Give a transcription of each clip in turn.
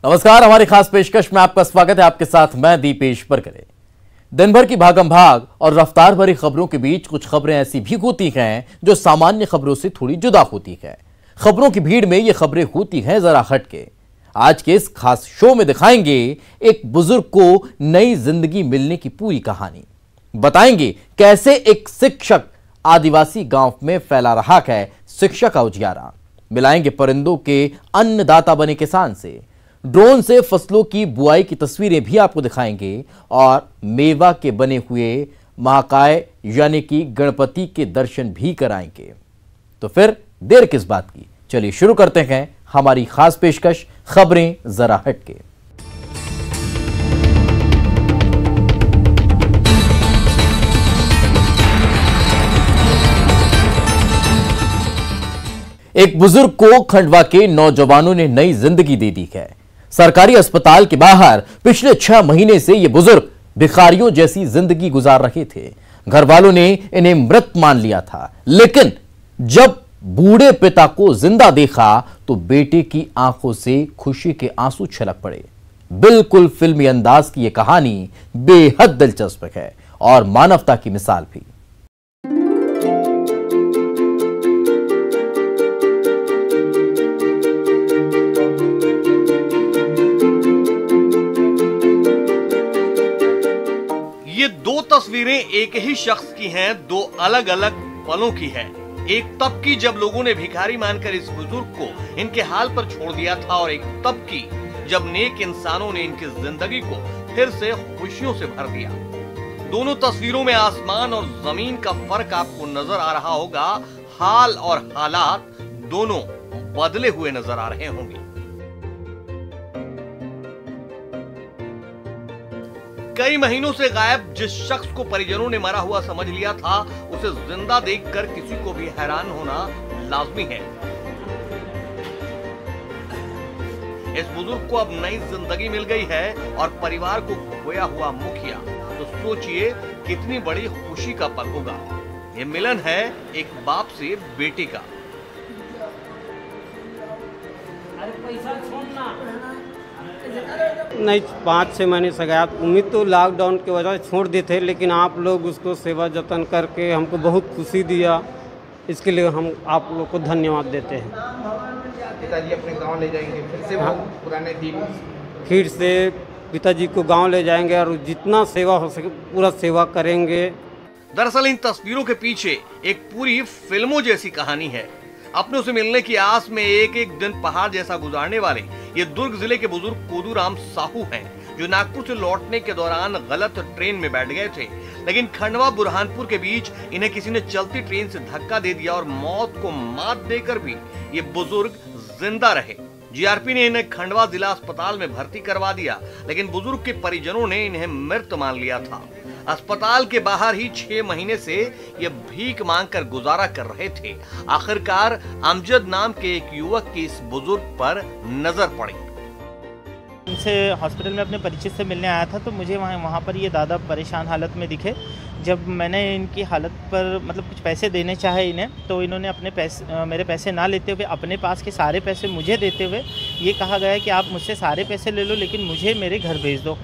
नमस्कार, हमारी खास पेशकश में आपका स्वागत है। आपके साथ मैं दीपेश बरकरे। दिन भर की भागम भाग और रफ्तार भरी खबरों के बीच कुछ खबरें ऐसी भी होती हैं जो सामान्य खबरों से थोड़ी जुदा होती है। खबरों की भीड़ में ये खबरें होती हैं जरा हटके। आज के इस खास शो में दिखाएंगे एक बुजुर्ग को नई जिंदगी मिलने की पूरी कहानी। बताएंगे कैसे एक शिक्षक आदिवासी गांव में फैला रहा है शिक्षा का उजियारा। मिलाएंगे परिंदों के अन्नदाता बने किसान से। ड्रोन से फसलों की बुआई की तस्वीरें भी आपको दिखाएंगे और मेवा के बने हुए महाकाय यानी कि गणपति के दर्शन भी कराएंगे। तो फिर देर किस बात की, चलिए शुरू करते हैं हमारी खास पेशकश खबरें जरा हटके। एक बुजुर्ग को खंडवा के नौजवानों ने नई जिंदगी दे दी है। सरकारी अस्पताल के बाहर पिछले 6 महीने से ये बुजुर्ग भिखारियों जैसी जिंदगी गुजार रहे थे। घर वालों ने इन्हें मृत मान लिया था, लेकिन जब बूढ़े पिता को जिंदा देखा तो बेटे की आंखों से खुशी के आंसू छलक पड़े। बिल्कुल फिल्मी अंदाज की यह कहानी बेहद दिलचस्प है और मानवता की मिसाल भी। ये 2 तस्वीरें एक ही शख्स की हैं, 2 अलग अलग पलों की है। एक तब की जब लोगों ने भिखारी मानकर इस बुजुर्ग को इनके हाल पर छोड़ दिया था, और एक तब की जब नेक इंसानों ने इनकी जिंदगी को फिर से खुशियों से भर दिया। दोनों तस्वीरों में आसमान और जमीन का फर्क आपको नजर आ रहा होगा। हाल और हालात दोनों बदले हुए नजर आ रहे होंगे। कई महीनों से गायब जिस शख्स को परिजनों ने मरा हुआ समझ लिया था, उसे जिंदा देखकर किसी को भी हैरान होना लाजमी है। इस बुजुर्ग को अब नई जिंदगी मिल गई है और परिवार को खोया हुआ मुखिया। तो सोचिए कितनी बड़ी खुशी का पल होगा। ये मिलन है एक बाप से बेटे का। नहीं, 5-6 महीने से गया। उम्मीद तो लॉकडाउन की वजह से छोड़ दिए थे, लेकिन आप लोग उसको सेवा जतन करके हमको बहुत खुशी दिया। इसके लिए हम आप लोग को धन्यवाद देते हैं। पिताजी अपने गांव ले जाएंगे फिर से, हाँ, पुराने दिन फिर से पिताजी को गांव ले जाएंगे और जितना सेवा हो सके पूरा सेवा करेंगे। दरअसल इन तस्वीरों के पीछे एक पूरी फिल्मों जैसी कहानी है। अपनों से मिलने की आस में एक एक दिन पहाड़ जैसा गुजारने वाले ये दुर्ग जिले के बुजुर्ग कोदूराम साहू हैं, जो नागपुर से लौटने के दौरान गलत ट्रेन में बैठ गए थे, लेकिन खंडवा बुरहानपुर के बीच इन्हें किसी ने चलती ट्रेन से धक्का दे दिया और मौत को मात देकर भी ये बुजुर्ग जिंदा रहे। जीआरपी ने इन्हें खंडवा जिला अस्पताल में भर्ती करवा दिया, लेकिन बुजुर्ग के परिजनों ने इन्हें मृत मान लिया था। अस्पताल के बाहर ही 6 महीने से ये भीख मांगकर गुजारा कर रहे थे। आखिरकार अमजद नाम के एक युवक की इस बुजुर्ग पर नजर पड़ी। उनसे हॉस्पिटल में अपने परिचित से मिलने आया था, तो मुझे वहाँ पर ये दादा परेशान हालत में दिखे। जब मैंने इनकी हालत पर मतलब कुछ पैसे देने चाहे इन्हें, तो इन्होंने अपने पैसे मेरे पैसे ना लेते हुए अपने पास के सारे पैसे मुझे देते हुए ये कहा गया कि आप मुझसे सारे पैसे ले लो, लेकिन मुझे मेरे घर भेज दो।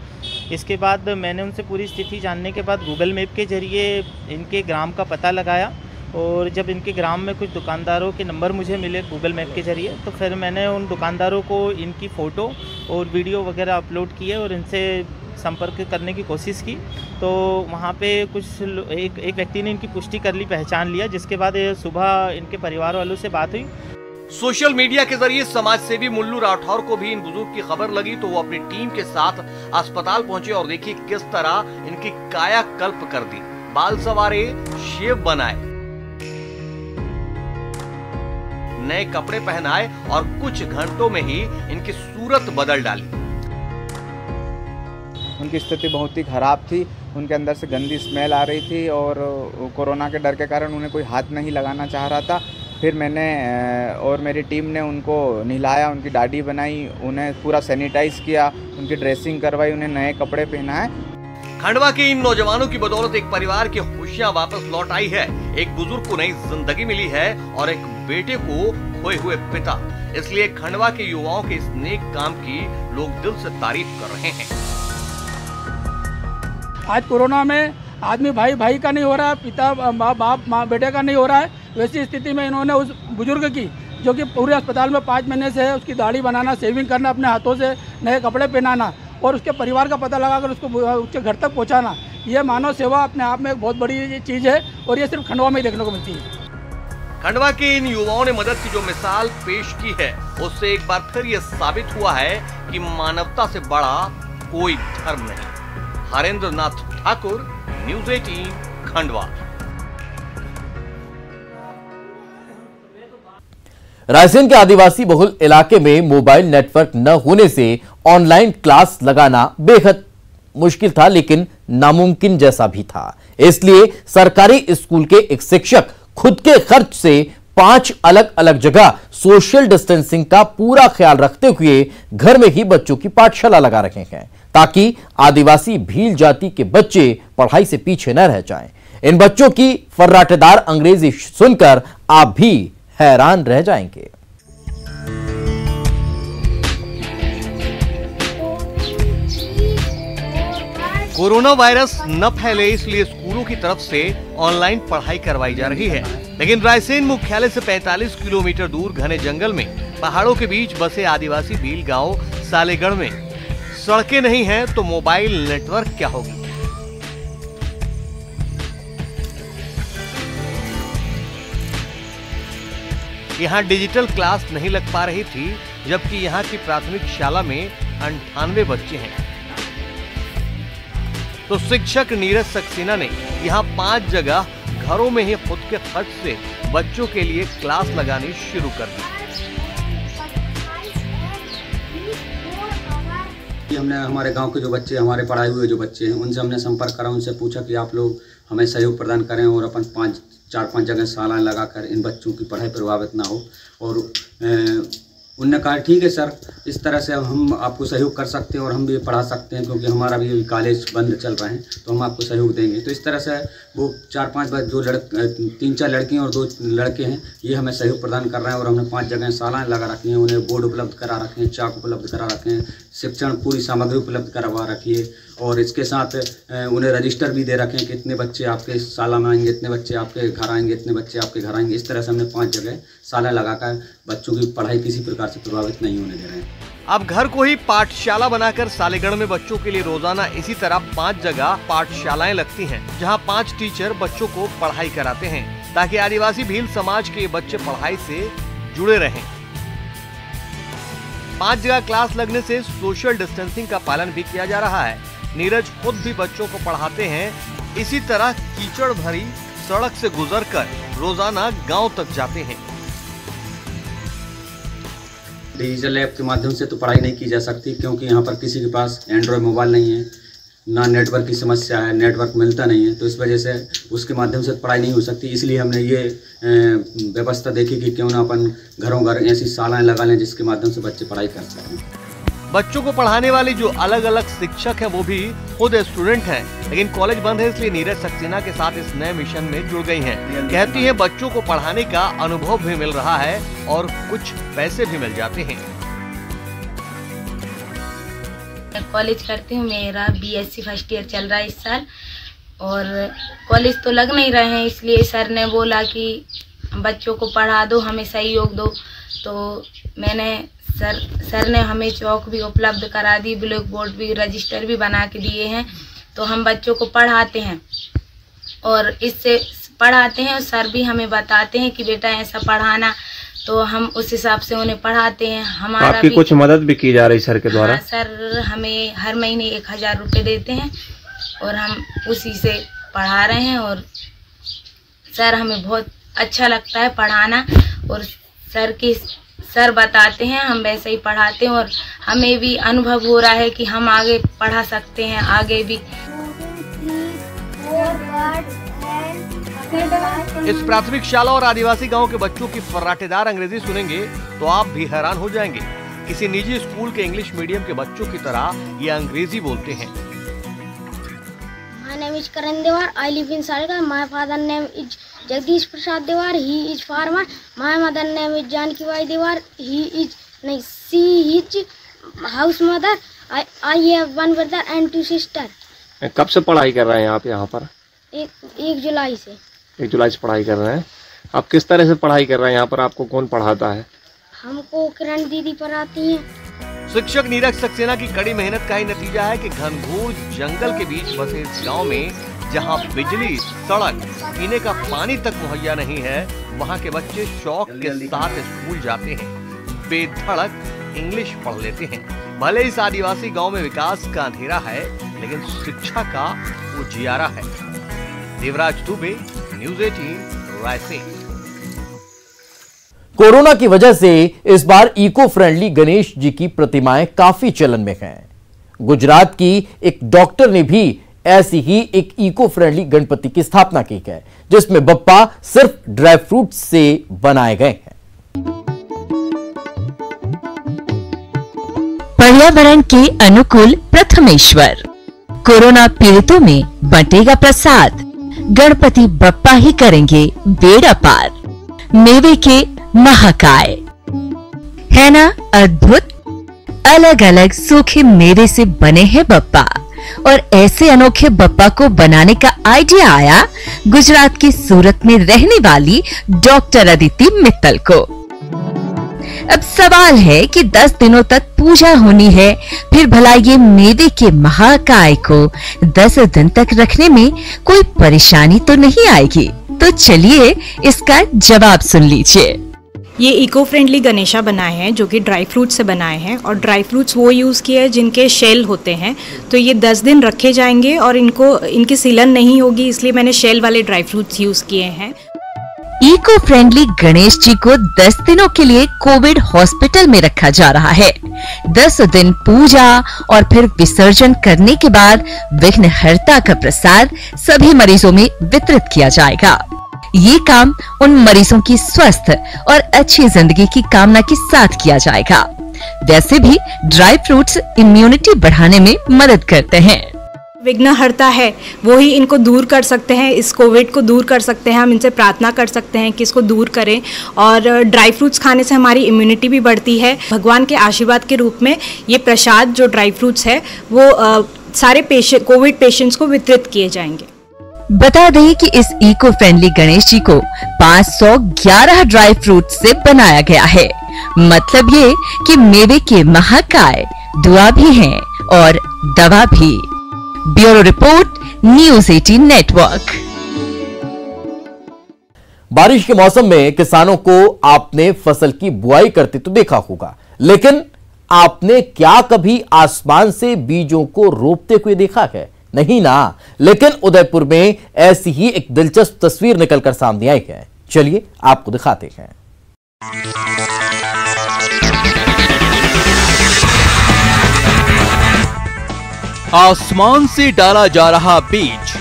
इसके बाद मैंने उनसे पूरी स्थिति जानने के बाद गूगल मैप के ज़रिए इनके ग्राम का पता लगाया, और जब इनके ग्राम में कुछ दुकानदारों के नंबर मुझे मिले गूगल मैप के ज़रिए, तो फिर मैंने उन दुकानदारों को इनकी फ़ोटो और वीडियो वगैरह अपलोड किए और इनसे संपर्क करने की कोशिश की। तो वहाँ पे एक व्यक्ति ने इनकी पुष्टि कर ली, पहचान लिया, जिसके बाद सुबह इनके परिवार वालों से बात हुई। सोशल मीडिया के जरिए समाज सेवी मुल्लू राठौर को भी इन बुजुर्ग की खबर लगी, तो वो अपनी टीम के साथ अस्पताल पहुंचे और देखिए किस तरह इनकी कायाकल्प कर दी। बाल सवारे, शेव बनाए, नए कपड़े पहनाए और कुछ घंटों में ही इनकी सूरत बदल डाली। उनकी स्थिति बहुत ही खराब थी। उनके अंदर से गंदी स्मेल आ रही थी और कोरोना के डर के कारण उन्हें कोई हाथ नहीं लगाना चाह रहा था। फिर मैंने और मेरी टीम ने उनको नहलाया, उनकी दाढ़ी बनाई, उन्हें पूरा सैनिटाइज किया, उनकी ड्रेसिंग करवाई, उन्हें नए कपड़े पहनाए। खंडवा के इन नौजवानों की बदौलत एक परिवार की खुशियां वापस लौट आई है। एक बुजुर्ग को नई जिंदगी मिली है और एक बेटे को खोए हुए पिता। इसलिए खंडवा के युवाओं के इस नेक काम की लोग दिल से तारीफ कर रहे हैं। आज कोरोना में आदमी भाई भाई का नहीं हो रहा है, पिता बाप माँ बेटे का नहीं हो रहा है। वैसी स्थिति में इन्होंने उस बुजुर्ग की, जो कि पूरे अस्पताल में 5 महीने से है, उसकी दाढ़ी बनाना, शेविंग करना, अपने हाथों से नए कपड़े पहनाना और उसके परिवार का पता लगाकर उसको उसके घर तक पहुंचाना, ये मानव सेवा अपने आप में एक बहुत बड़ी चीज़ है और ये सिर्फ खंडवा में ही देखने को मिलती है। खंडवा के इन युवाओं ने मदद की जो मिसाल पेश की है, उससे एक बार फिर यह साबित हुआ है कि मानवता से बड़ा कोई धर्म नहीं। हरेंद्र नाथ ठाकुर, न्यूज़ 18 खंडवा। रायसेन के आदिवासी बहुल इलाके में मोबाइल नेटवर्क न होने से ऑनलाइन क्लास लगाना बेहद मुश्किल था, लेकिन नामुमकिन जैसा भी था। इसलिए सरकारी स्कूल के एक शिक्षक खुद के खर्च से 5 अलग अलग जगह सोशल डिस्टेंसिंग का पूरा ख्याल रखते हुए घर में ही बच्चों की पाठशाला लगा रखे हैं, ताकि आदिवासी भील जाति के बच्चे पढ़ाई से पीछे न रह जाएं। इन बच्चों की फर्राटेदार अंग्रेजी सुनकर आप भी हैरान रह जाएंगे। कोरोना वायरस न फैले इसलिए स्कूलों की तरफ से ऑनलाइन पढ़ाई करवाई जा रही है, लेकिन रायसेन मुख्यालय से 45 किलोमीटर दूर घने जंगल में पहाड़ों के बीच बसे आदिवासी भील गांव सालेगढ़ में सड़कें नहीं हैं तो मोबाइल नेटवर्क क्या होगी। यहाँ डिजिटल क्लास नहीं लग पा रही थी, जबकि यहाँ की प्राथमिक शाला में 98 बच्चे हैं। तो शिक्षक नीरज सक्सेना ने यहाँ 5 जगह घरों में ही खुद के खर्च से बच्चों के लिए क्लास लगानी शुरू कर दी। हमने हमारे गांव के जो बच्चे, हमारे पढ़ाए हुए जो बच्चे हैं, उनसे हमने संपर्क करा, उनसे पूछा कि आप लोग हमें सहयोग प्रदान करें और अपन 4-5 जगह शालाएं लगाकर इन बच्चों की पढ़ाई प्रभावित ना हो। और उनने कहा ठीक है सर, इस तरह से हम आपको सहयोग कर सकते हैं और हम भी पढ़ा सकते हैं, क्योंकि हमारा भी कॉलेज बंद चल रहे हैं तो हम आपको सहयोग देंगे। तो इस तरह से वो 4-5 जो 3-4 लड़कियां और 2 लड़के हैं, ये हमें सहयोग प्रदान कर रहे हैं और हमने 5 जगह शालाएं लगा रखी हैं, उन्हें बोर्ड उपलब्ध करा रखे हैं, चाक उपलब्ध करा रखे हैं, शिक्षण पूरी सामग्री उपलब्ध करवा रखी है और इसके साथ उन्हें रजिस्टर भी दे रखे हैं कि इतने बच्चे आपके शाला में आएंगे, इतने बच्चे आपके घर आएंगे, इतने बच्चे आपके घर आएंगे। इस तरह से हमने 5 जगह शाला लगाकर बच्चों की पढ़ाई किसी प्रकार से प्रभावित नहीं होने दे रहे हैं। अब घर को ही पाठशाला बनाकर सालेगढ़ में बच्चों के लिए रोजाना इसी तरह 5 जगह पाठशालाएं लगती हैं, जहां 5 टीचर बच्चों को पढ़ाई कराते हैं, ताकि आदिवासी भील समाज के बच्चे पढ़ाई से जुड़े रहें। 5 जगह क्लास लगने से सोशल डिस्टेंसिंग का पालन भी किया जा रहा है। नीरज खुद भी बच्चों को पढ़ाते हैं, इसी तरह कीचड़ भरी सड़क से गुजरकर रोजाना गांव तक जाते हैं। डिजिटल ऐप के माध्यम से तो पढ़ाई नहीं की जा सकती, क्योंकि यहाँ पर किसी के पास एंड्रॉयड मोबाइल नहीं है, ना नेटवर्क की समस्या है, नेटवर्क मिलता नहीं है, तो इस वजह से उसके माध्यम से पढ़ाई नहीं हो सकती। इसलिए हमने ये व्यवस्था देखी कि क्यों ना अपन घरों घर ऐसी शालाएं लगा लें जिसके माध्यम से बच्चे पढ़ाई कर सकें। बच्चों को पढ़ाने वाले जो अलग अलग शिक्षक हैं वो भी खुद स्टूडेंट हैं, लेकिन कॉलेज बंद है इसलिए नीरज सक्सेना के साथ इस नए मिशन में जुड़ गई हैं। कहती हैं बच्चों को पढ़ाने का अनुभव भी मिल रहा है और कुछ पैसे भी मिल जाते हैं। कॉलेज करती हूँ, मेरा BSc फर्स्ट ईयर चल रहा है इस साल और कॉलेज तो लग नहीं रहे हैं, इसलिए सर ने बोला कि बच्चों को पढ़ा दो, हमें सहयोग दो। तो मैंने सर ने हमें चौक भी उपलब्ध करा दी, ब्लैक बोर्ड भी, रजिस्टर भी बना के दिए हैं। तो हम बच्चों को पढ़ाते हैं और इससे पढ़ाते हैं और सर भी हमें बताते हैं कि बेटा ऐसा पढ़ाना, तो हम उस हिसाब से उन्हें पढ़ाते हैं। हमारा आपकी भी कुछ मदद भी की जा रही सर के द्वारा? हाँ, सर हमें हर महीने 1000 रुपये देते हैं और हम उसी से पढ़ा रहे हैं और सर हमें बहुत अच्छा लगता है पढ़ाना और सर बताते हैं, हम वैसे ही पढ़ाते हैं और हमें भी अनुभव हो रहा है कि हम आगे पढ़ा सकते हैं, आगे भी। इस प्राथमिक शाला और आदिवासी गांव के बच्चों की फर्राटेदार अंग्रेजी सुनेंगे तो आप भी हैरान हो जाएंगे। किसी निजी स्कूल के इंग्लिश मीडियम के बच्चों की तरह ये अंग्रेजी बोलते हैं। My name is Karan Dewar. I live in Salega. My father name is Jagdish Prasad देवार, he is farmer. My mother name is Janki Bai Dewar. She is house mother. I have one brother and two sister. कब से पढ़ाई कर रहे हैं आप यहाँ पर? 1 जुलाई से. 1 जुलाई से पढ़ाई कर रहे हैं. आप किस तरह से पढ़ाई कर रहे हैं यहाँ पर? आपको कौन पढ़ाता है? हमको किरण दीदी पढ़ाती हैं. शिक्षक नीरज सक्सेना की कड़ी मेहनत का ही नतीजा है कि घनघोर जंगल के बीच बसे इस गाँव में जहाँ बिजली, सड़क, पीने का पानी तक मुहैया नहीं है, वहाँ के बच्चे शौक के साथ स्कूल जाते हैं, बेधड़क इंग्लिश पढ़ लेते हैं. भले इस आदिवासी गांव में विकास का अंधेरा है, लेकिन शिक्षा का उजियारा है. देवराज दुबे, न्यूज़ 18, रायसेन. कोरोना की वजह से इस बार इको फ्रेंडली गणेश जी की प्रतिमाएं काफी चलन में हैं. गुजरात की एक डॉक्टर ने भी ऐसी ही एक इको फ्रेंडली गणपति की स्थापना की है, जिसमें बप्पा सिर्फ ड्राई फ्रूट से बनाए गए हैं. पर्यावरण के अनुकूल प्रथमेश्वर, कोरोना पीड़ितों में बंटेगा प्रसाद. गणपति बप्पा ही करेंगे बेड़ा पार. मेवे के महाकाय है ना अद्भुत. अलग अलग सूखे मेवे से बने हैं बप्पा, और ऐसे अनोखे बप्पा को बनाने का आइडिया आया गुजरात के सूरत में रहने वाली डॉक्टर अदिति मित्तल को. अब सवाल है कि 10 दिनों तक पूजा होनी है, फिर भला ये मेवे के महाकाय को 10 दिन तक रखने में कोई परेशानी तो नहीं आएगी? तो चलिए इसका जवाब सुन लीजिए. ये इको फ्रेंडली गणेशा बनाए हैं जो कि ड्राई फ्रूट से बनाए हैं, और ड्राई फ्रूट्स वो यूज़ किए हैं जिनके शेल होते हैं. तो ये 10 दिन रखे जाएंगे और इनकी सीलन नहीं होगी, इसलिए मैंने शेल वाले ड्राई फ्रूट्स यूज़ किए हैं. इको फ्रेंडली गणेश जी को 10 दिनों के लिए कोविड हॉस्पिटल में रखा जा रहा है. 10 दिन पूजा और फिर विसर्जन करने के बाद विघ्नहर्ता का प्रसाद सभी मरीजों में वितरित किया जाएगा. ये काम उन मरीजों की स्वस्थ और अच्छी जिंदगी की कामना के साथ किया जाएगा. वैसे भी ड्राई फ्रूट्स इम्यूनिटी बढ़ाने में मदद करते हैं. विघ्नहर्ता है, वो ही इनको दूर कर सकते हैं, इस कोविड को दूर कर सकते हैं. हम इनसे प्रार्थना कर सकते हैं कि इसको दूर करें. और ड्राई फ्रूट्स खाने से हमारी इम्यूनिटी भी बढ़ती है. भगवान के आशीर्वाद के रूप में ये प्रसाद जो ड्राई फ्रूट्स है वो सारे कोविड पेशेंट्स को वितरित किए जाएंगे. बता दें कि इस इको फ्रेंडली गणेश जी को 511 ड्राई फ्रूट से बनाया गया है. मतलब ये कि मेवे के महाकाय दुआ भी हैं और दवा भी. Bureau report, news 18 network. बारिश के मौसम में किसानों को आपने फसल की बुआई करते तो देखा होगा, लेकिन आपने क्या कभी आसमान से बीजों को रोपते हुए देखा है? नहीं ना. लेकिन उदयपुर में ऐसी ही एक दिलचस्प तस्वीर निकलकर सामने आई है. चलिए आपको दिखाते हैं. आसमान से डाला जा रहा बीज.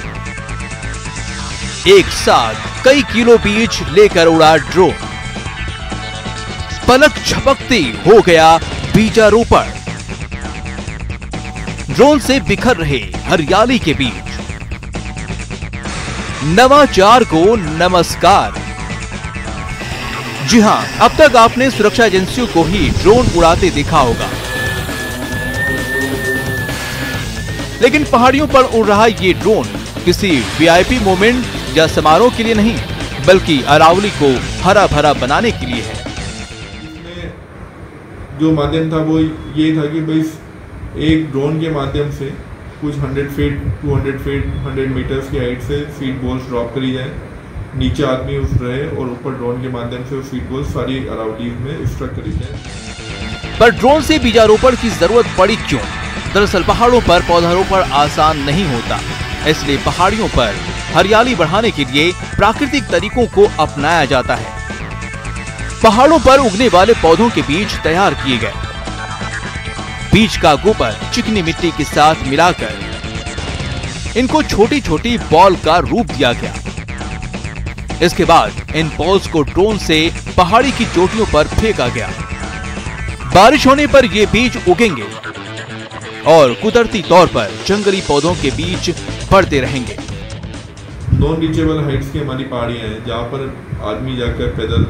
एक साथ कई किलो बीज लेकर उड़ा ड्रोन. पलक झपकते हो गया बीजारोपण. ड्रोन से बिखर रहे हरियाली के बीच नवाचार को नमस्कार. जी हां, अब तक आपने सुरक्षा एजेंसियों को ही ड्रोन उड़ाते देखा होगा, लेकिन पहाड़ियों पर उड़ रहा ये ड्रोन किसी वीआईपी मोमेंट या समारोह के लिए नहीं, बल्कि अरावली को हरा भरा बनाने के लिए है. इसमें जो माध्यम था वो ये था कि भाई एक ड्रोन के माध्यम से कुछ 100 फीट, 200 फीट, 100 मीटर्स की हाइट से सीड बॉल्स ड्रॉप करी जाए, नीचे आदमी उस रहे और ऊपर ड्रोन के माध्यम से सीड बॉल्स सारी अरावली में स्ट्रक करी जाए. पर ड्रोन से बीजारोपण की जरूरत पड़ी क्यों? दरअसल पहाड़ों पर पौधारोपण आसान नहीं होता, इसलिए पहाड़ियों पर हरियाली बढ़ाने के लिए प्राकृतिक तरीकों को अपनाया जाता है. पहाड़ों पर उगने वाले पौधों के बीज तैयार किए गए. बीज का गोबर चिकनी मिट्टी के साथ मिलाकर इनको छोटी छोटी बॉल का रूप दिया गया. इसके बाद इन बॉल्स को ड्रोन से पहाड़ी की चोटियों पर फेंका गया. बारिश होने पर ये बीज उगेंगे और कुदरती तौर पर जंगली पौधों के बीच बढ़ते रहेंगे. नॉन रीचेबल हाइट्स की हमारी पहाड़ियाँ हैं जहाँ पर आदमी जाकर पैदल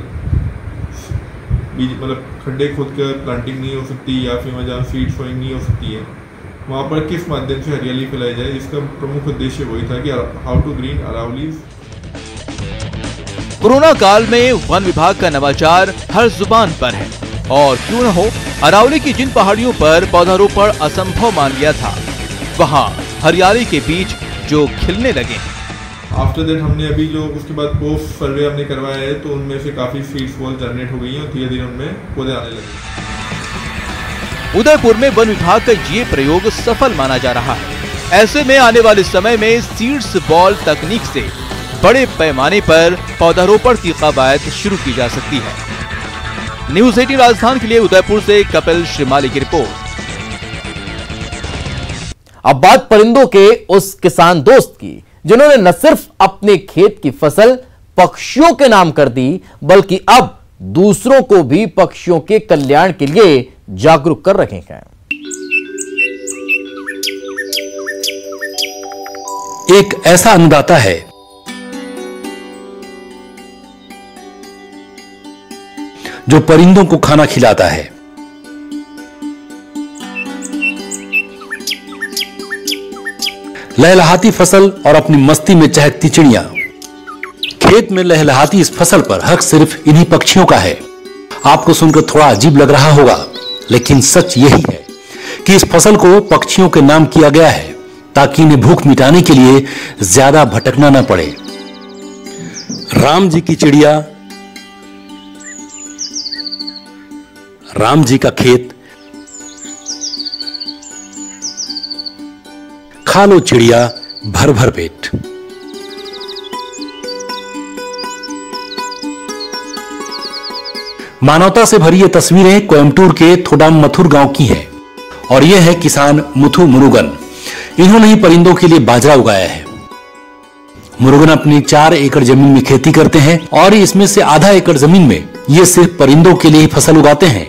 मतलब खड्डे खोद कर प्लांटिंग नहीं हो सकती या फिर वहाँ जहाँ सीड सोइंग नहीं हो सकती है, वहाँ पर किस माध्यम से हरियाली फैलाई जाए, इसका प्रमुख उद्देश्य वही था कि how to green Aravallis. Corona काल में वन विभाग का नवाचार हर जुबान पर है और क्यों न हो, अरावली की जिन पहाड़ियों पर पौधारोपण असंभव मान लिया था, वहाँ हरियाली के बीज जो खिलने लगे। आफ्टर दैट हमने अभी जो उसके बाद पोस्ट सर्वे हमने करवाया है तो उनमें से काफी सीड्स बॉल जनरेट हो गई हैं और धीरे धीरे उनमें पौधे आने लगे। उदयपुर में वन विभाग का ये प्रयोग सफल माना जा रहा है। ऐसे में आने वाले समय में सीड्स बॉल तकनीक से बड़े पैमाने पर पौधारोपण की कवायद शुरू की जा सकती है। न्यूज़ 18 राजस्थान के लिए उदयपुर से कपिल श्रीमाली की रिपोर्ट। अब बात परिंदों के उस किसान दोस्त की जिन्होंने न सिर्फ अपने खेत की फसल पक्षियों के नाम कर दी, बल्कि अब दूसरों को भी पक्षियों के कल्याण के लिए जागरूक कर रहे हैं। एक ऐसा अन्नदाता है जो परिंदों को खाना खिलाता है। लहलहाती फसल और अपनी मस्ती में चहकती चिड़िया। खेत में लहलहाती इस फसल पर हक सिर्फ इन्हीं पक्षियों का है। आपको सुनकर थोड़ा अजीब लग रहा होगा, लेकिन सच यही है कि इस फसल को पक्षियों के नाम किया गया है ताकि इन्हें भूख मिटाने के लिए ज्यादा भटकना न पड़े। राम जी की चिड़िया, राम जी का खेत, खा लो चिड़िया भर भर पेट। मानवता से भरी ये तस्वीरें कोयम्बटूर के थोडामथुर गांव की हैं और यह है किसान मुथु मुरुगन। इन्होंने ही परिंदों के लिए बाजरा उगाया है। मुरुगन अपनी 4 एकड़ जमीन में खेती करते हैं और इसमें से आधा एकड़ जमीन में ये सिर्फ परिंदों के लिए ही फसल उगाते हैं।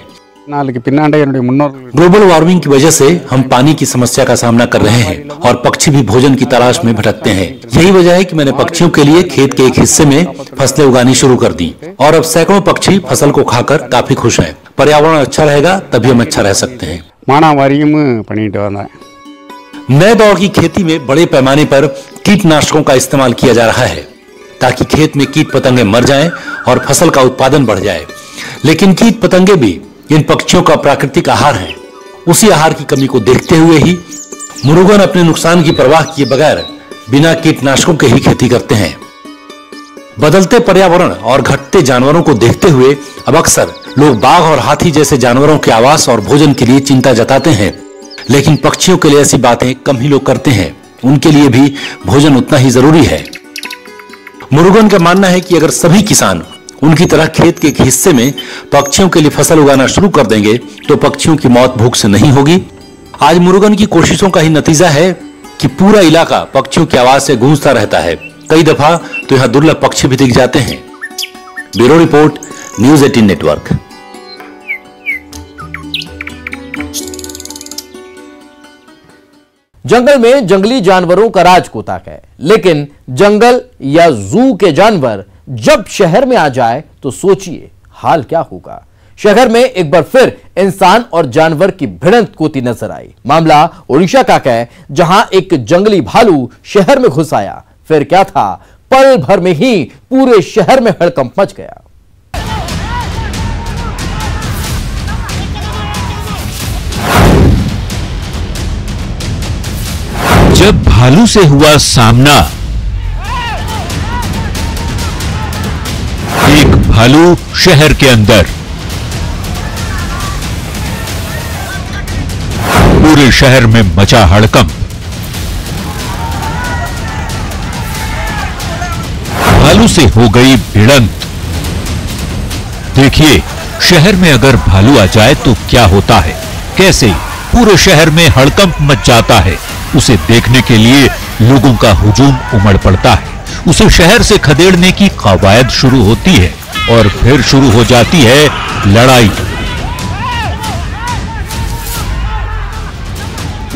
ग्लोबल वार्मिंग की वजह से हम पानी की समस्या का सामना कर रहे हैं और पक्षी भी भोजन की तलाश में भटकते हैं। यही वजह है कि मैंने पक्षियों के लिए खेत के एक हिस्से में फसलें उगानी शुरू कर दी और अब सैकड़ों पक्षी फसल को खाकर काफी खुश हैं। पर्यावरण अच्छा रहेगा तभी हम अच्छा रह सकते हैं। नए दौर की खेती में बड़े पैमाने पर कीटनाशकों का इस्तेमाल किया जा रहा है ताकि खेत में कीट पतंगे मर जाएं और फसल का उत्पादन बढ़ जाए। लेकिन कीट पतंगे भी इन पक्षियों का प्राकृतिक आहार है। उसी आहार की कमी को देखते हुए ही मुरुगन अपने नुकसान की परवाह किए बगैर बिना कीटनाशकों के ही खेती करते हैं। बदलते पर्यावरण और घटते जानवरों को देखते हुए अब अक्सर लोग बाघ और हाथी जैसे जानवरों के आवास और भोजन के लिए चिंता जताते हैं, लेकिन पक्षियों के लिए ऐसी बातें कम ही लोग करते हैं। उनके लिए भी भोजन उतना ही जरूरी है। मुरुगन का मानना है कि अगर सभी किसान उनकी तरह खेत के एक हिस्से में पक्षियों के लिए फसल उगाना शुरू कर देंगे तो पक्षियों की मौत भूख से नहीं होगी। आज मुरुगन की कोशिशों का ही नतीजा है कि पूरा इलाका पक्षियों की आवाज से गूंजता रहता है। कई दफा तो यहाँ दुर्लभ पक्षी भी दिख जाते हैं। Bureau report, news 18 network. जंगल में जंगली जानवरों का राज होता है, लेकिन जंगल या जू के जानवर जब शहर में आ जाए तो सोचिए हाल क्या होगा। शहर में एक बार फिर इंसान और जानवर की भिड़ंत होती नजर आई। मामला ओडिशा का है, जहां एक जंगली भालू शहर में घुस आया। फिर क्या था, पल भर में ही पूरे शहर में हड़कंप मच गया। जब भालू से हुआ सामना, एक भालू शहर के अंदर, पूरे शहर में मचा हड़कंप। भालू से हो गई भिड़ंत। देखिए, शहर में अगर भालू आ जाए तो क्या होता है, कैसे पूरे शहर में हड़कंप मच जाता है। उसे देखने के लिए लोगों का हुजूम उमड़ पड़ता है। उसे शहर से खदेड़ने की कवायद शुरू होती है और फिर शुरू हो जाती है लड़ाई।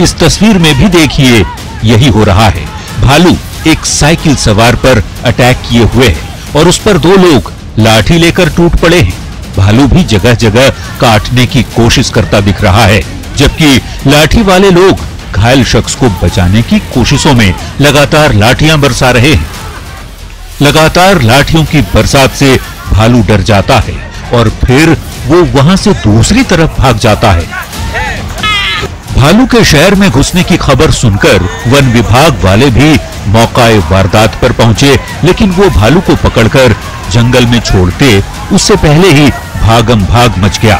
इस तस्वीर में भी देखिए, यही हो रहा है। भालू एक साइकिल सवार पर अटैक किए हुए है और उस पर 2 लोग लाठी लेकर टूट पड़े हैं। भालू भी जगह जगह काटने की कोशिश करता दिख रहा है, जबकि लाठी वाले लोग घायल शख्स को बचाने की कोशिशों में लगातार लाठियां बरसा रहे हैं। लगातार लाठियों की बरसात से भालू डर जाता है और फिर वो वहां से दूसरी तरफ भाग जाता है। भालू के शहर में घुसने की खबर सुनकर वन विभाग वाले भी मौकाए वारदात पर पहुंचे, लेकिन वो भालू को पकड़कर जंगल में छोड़ते उससे पहले ही भागम भाग मच गया।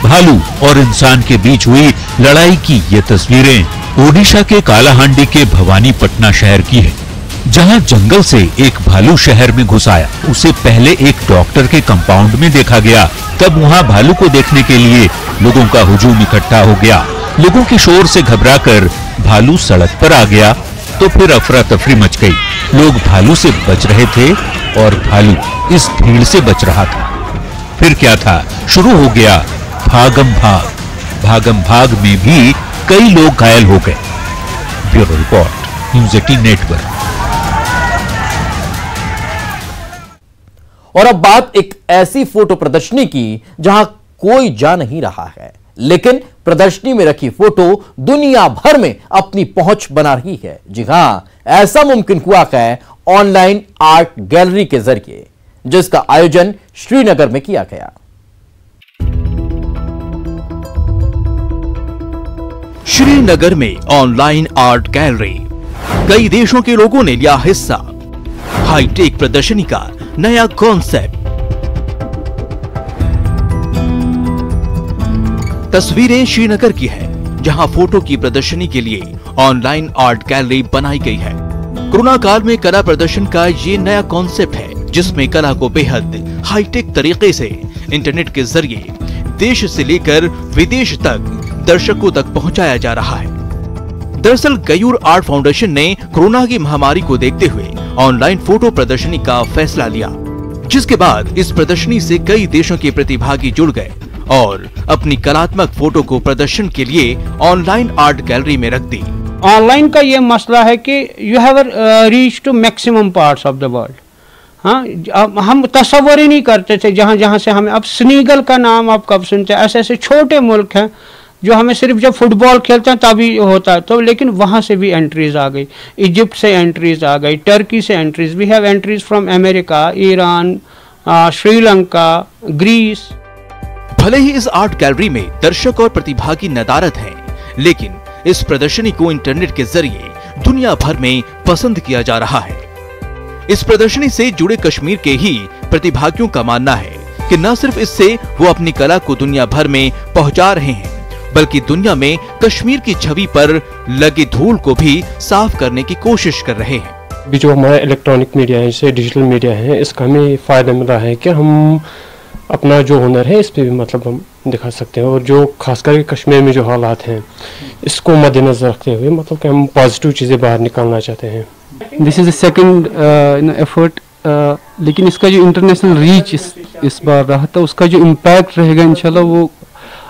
भालू और इंसान के बीच हुई लड़ाई की ये तस्वीरें ओडिशा के कालाहांडी के भवानीपटना शहर की है, जहां जंगल से एक भालू शहर में घुस आया। उसे पहले एक डॉक्टर के कंपाउंड में देखा गया, तब वहां भालू को देखने के लिए लोगों का हुजूम इकट्ठा हो गया। लोगों के शोर से घबराकर भालू सड़क पर आ गया तो फिर अफरा तफरी मच गई। लोग भालू से बच रहे थे और भालू इस भीड़ से बच रहा था। फिर क्या था, शुरू हो गया भागम भाग। भागम भाग में भी कई लोग घायल हो गए। Bureau report, news 18 network. और अब बात एक ऐसी फोटो प्रदर्शनी की जहां कोई जा नहीं रहा है, लेकिन प्रदर्शनी में रखी फोटो दुनिया भर में अपनी पहुंच बना रही है। जी हां, ऐसा मुमकिन हुआ है ऑनलाइन आर्ट गैलरी के जरिए, जिसका आयोजन श्रीनगर में किया गया। श्रीनगर में ऑनलाइन आर्ट गैलरी, कई देशों के लोगों ने लिया हिस्सा। हाईटेक प्रदर्शनी का नया कॉन्सेप्ट। तस्वीरें श्रीनगर की है, जहां फोटो की प्रदर्शनी के लिए ऑनलाइन आर्ट गैलरी बनाई गई है। कोरोना काल में कला प्रदर्शन का ये नया कॉन्सेप्ट है, जिसमें कला को बेहद हाईटेक तरीके से इंटरनेट के जरिए देश से लेकर विदेश तक दर्शकों तक पहुंचाया जा रहा है। दरअसल गयूर आर्ट फाउंडेशन ने कोरोना की महामारी को देखते हुए ऑनलाइन फोटो प्रदर्शनी का फैसला लिया, जिसके बाद इस प्रदर्शनी से कई देशों के प्रतिभागी जुड़ गए और अपनी कलात्मक फोटो को प्रदर्शन के लिए ऑनलाइन आर्ट गैलरी में रख दी। ऑनलाइन का ये मसला है कि you have reach to maximum parts of the world. हाँ, हम तस्वर ही नहीं करते थे जहाँ जहाँ से हमें, अब स्नीगल का नाम आप कब सुनते हैं, ऐसे ऐसे छोटे मुल्क हैं जो हमें सिर्फ जब फुटबॉल खेलते हैं तभी होता है, तो लेकिन वहाँ से भी एंट्रीज आ गई, इजिप्ट से एंट्रीज आ गई, टर्की से entries, we have entries from America, Iran, Sri Lanka, Greece. भले ही इस आर्ट गैलरी में दर्शक और प्रतिभागी नदारद हैं, लेकिन इस प्रदर्शनी को इंटरनेट के जरिए दुनिया भर में पसंद किया जा रहा है। इस प्रदर्शनी से जुड़े कश्मीर के ही प्रतिभागियों का मानना है कि न सिर्फ इससे वो अपनी कला को दुनिया भर में पहुंचा रहे हैं, बल्कि दुनिया में कश्मीर की छवि पर लगी धूल को भी साफ करने की कोशिश कर रहे हैं। अभी जो हमारा इलेक्ट्रॉनिक मीडिया है, जैसे डिजिटल मीडिया है, इसका हमें फायदा मिल रहा है कि हम अपना जो हुनर है इस पे भी मतलब हम दिखा सकते हैं, और जो खासकर कश्मीर में जो हालात हैं इसको मद्देनजर रखते हुए मतलब कि हम पॉजिटिव चीज़ें बाहर निकालना चाहते हैं। This is the second effort, लेकिन इसका जो इंटरनेशनल रीच इस बार रहा था, उसका जो इम्पैक्ट रहेगा इंशाल्लाह वो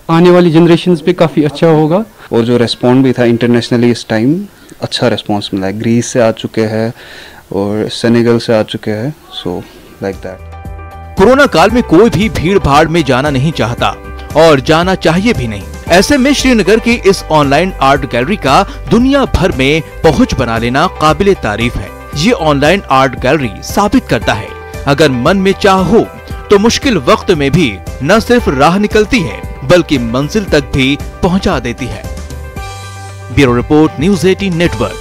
आने वाली जनरेशन्स पे काफ़ी अच्छा होगा। और जो रेस्पॉन्ड भी था इंटरनेशनली इस टाइम अच्छा रेस्पॉन्स मिला है। ग्रीस से आ चुके हैं और सेनेगल से आ चुके हैं, सो लाइक दैट। कोरोना काल में कोई भी भीड़ भाड़ में जाना नहीं चाहता और जाना चाहिए भी नहीं। ऐसे में श्रीनगर की इस ऑनलाइन आर्ट गैलरी का दुनिया भर में पहुंच बना लेना काबिले तारीफ है। ये ऑनलाइन आर्ट गैलरी साबित करता है, अगर मन में चाह हो तो मुश्किल वक्त में भी न सिर्फ राह निकलती है बल्कि मंजिल तक भी पहुंचा देती है। Bureau report, news 18 network.